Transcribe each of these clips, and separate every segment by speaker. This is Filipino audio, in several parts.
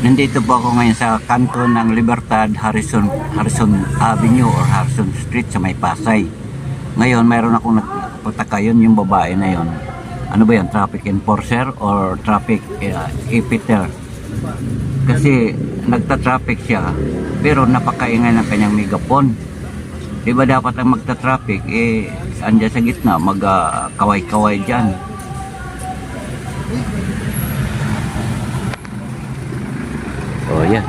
Speaker 1: Nandito po ako ngayon sa kanto ng Libertad, Harrison Avenue or Harrison Street sa may Pasay. Ngayon, mayroon akong nagpataka yun, yung babae na yun. Ano ba yun? Traffic enforcer or traffic e-pitter? Kasi nagta-traffic siya, pero napakaingay ng kanyang megapon. Di ba dapat ang magta-traffic, andyan sa gitna, mag-kaway-kaway dyan. Oh, yan.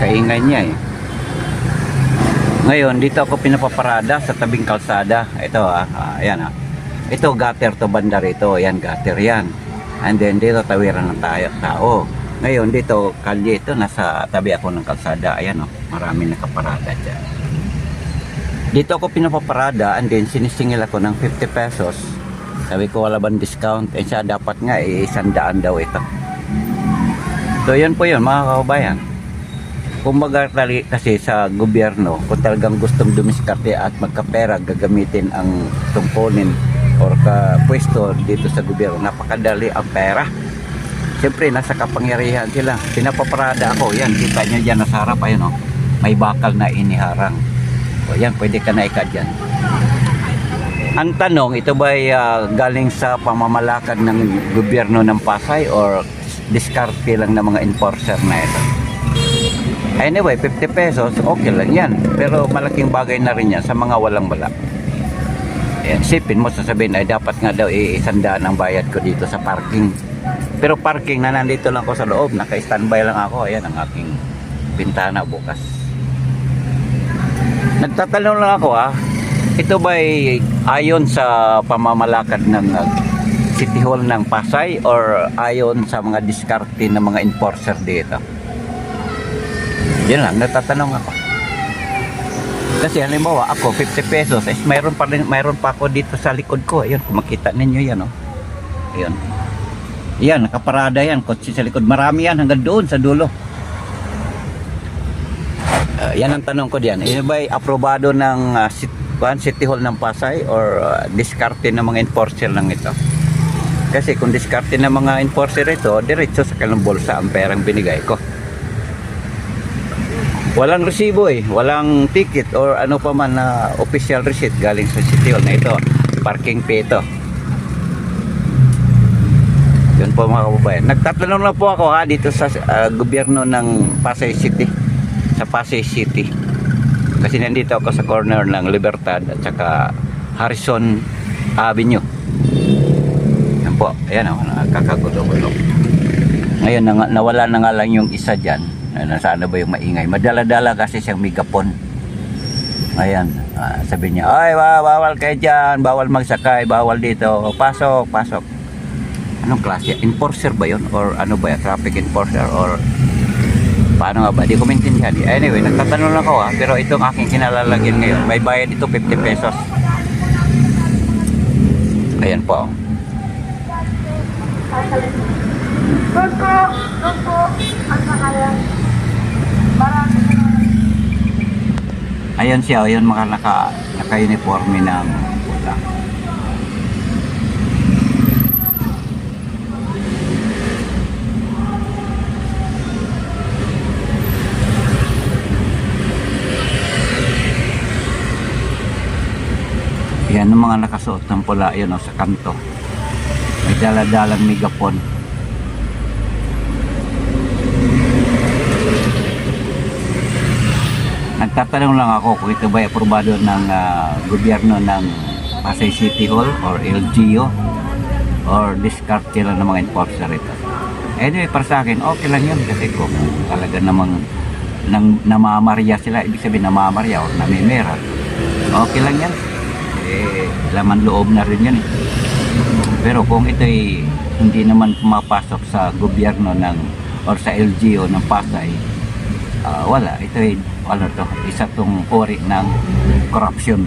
Speaker 1: Kaingay niya eh. Ngayon, dito ako pinapaparada sa tabing kalsada. Ito ayan Ito gutter to banda rito. Ayan, gutter yan. And then dito tawiran ng tao. Ngayon, dito kalye ito. Nasa tabi ako ng kalsada. Ayan marami nakaparada dyan. Dito ako pinapaparada and then sinisingil ako ng 50 pesos. Sabi ko wala bang discount. Eh siya dapat nga 100 daw ito. So yan po yun mga kababayan. Kumbaga kasi sa gobyerno, kung talagang gustong dumiskarte at magkapera, gagamitin ang tungkulin or pwesto dito sa gobyerno, napakadali ang pera. Siyempre nasa kapangyarihan sila. Pinapaparada ako, yan kita nyo dyan nasa harap, ayun may bakal na iniharang. O yan, pwede ka na ikadyan. Ang tanong, ito ba ay galing sa pamamalakad ng gobyerno ng Pasay or diskarte lang ng mga enforcer na ito? Anyway, 50 pesos, okay lang yan. Pero malaking bagay na rin yan sa mga walang-wala. Isipin mo, sasabihin ay dapat nga daw 100 ang bayad ko dito sa parking. Pero parking na nandito lang ako sa loob, naka-standby lang ako. Ayan ang aking bintana bukas. Nagtatanong lang ako ito ba ay ayon sa pamamalakad ng City Hall ng Pasay or ayon sa mga diskarte ng mga enforcer dito? Yan lang, natatanong ako. Kasi halimbawa ako 50 pesos, mayroon pa ako dito sa likod ko. Ayun, kung makita ninyo yan Ayun. Yan, nakaparada yan, kotse sa likod. Marami yan hanggang doon sa dulo. Yan ang tanong ko diyan. Ito ba ay aprobado ng City Hall ng Pasay or diskarte ng mga enforcer lang ito? Kasi kung diskarte ng mga enforcer ito, diretso sa kanilang bulsa ang perang binigay ko. Walang resibo walang ticket or ano pa man na official receipt galing sa City Hall na ito. Parking fee ito. Yun po mga kababayan. Nagtatanong lang po ako dito sa gobyerno ng Pasay City. Sa Pasay City. Kasi nandito ako sa corner ng Libertad at saka Harrison Avenue. Yan po. Ayan nakakagulo-gulo. Ngayon nawala na nga lang yung isa dyan. Nasaan na ba yung maingay? Madala-dala kasi siyang megapon. Ayan. Sabi niya, ay bawal kayo dyan. Bawal magsakay. Bawal dito. Pasok, pasok. Anong klase? Enforcer ba yun? Or ano ba? Traffic enforcer? Or paano nga ba? Di ko maintindihan. Anyway, nagtatanong lang ako pero itong aking kinalalagyan ngayon, may bayad ito 50 pesos. Ayan po. Ayan siya, ayan mga naka-uniforme ng puta. Yan ang mga nakasuot ng pula yun sa kanto. May daladalang megapon. Nagtatanong lang ako kung ito ba ay aprobado ng gobyerno ng Pasay City Hall or LGU or diskarte lang ng mga enforcer ito. Anyway, para sa akin, okay lang yun kasi kung talaga namang namamarya sila, ibig sabihin namamarya o namimera, okay lang yan. Laman loob na rin yan Pero kung ito ay hindi naman pumapasok sa gobyerno ng or sa LGU ng Pasay, wala, ito ay isa tong uri ng corruption.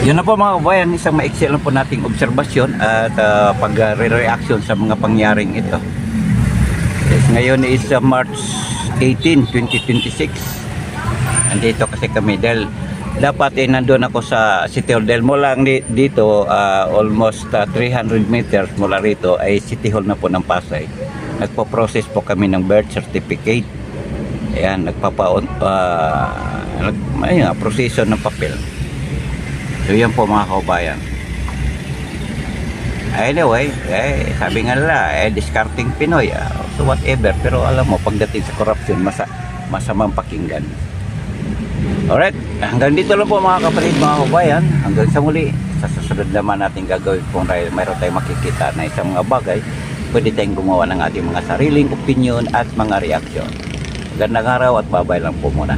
Speaker 1: Yun na po mga kabayan, isang maiksi lang po nating obserbasyon at pag-reaction sa mga pangyaring ito. Yes, ngayon is March 18, 2026. Andito kasi kami dahil dapat nandun ako sa City Hall dahil mula dito almost 300 meters mula rito ay City Hall na po ng Pasay. Nagpo-process po kami ng birth certificate. Ayan, proseso ng papel. So yan po mga kabayan. Anyway, sabi nga nila, discarding Pinoy, so whatever. Pero alam mo, pagdating sa corruption, masamang pakinggan. Alright, hanggang dito lang po mga kapatid, mga kabayan. Hanggang sa muli, sa susunod naman natin gagawin kung mayroon tayong makikita na isang mga bagay, pwede tayong gumawa ng ating mga sariling opinion at mga reaksyon. Magandang araw at babay lang po muna.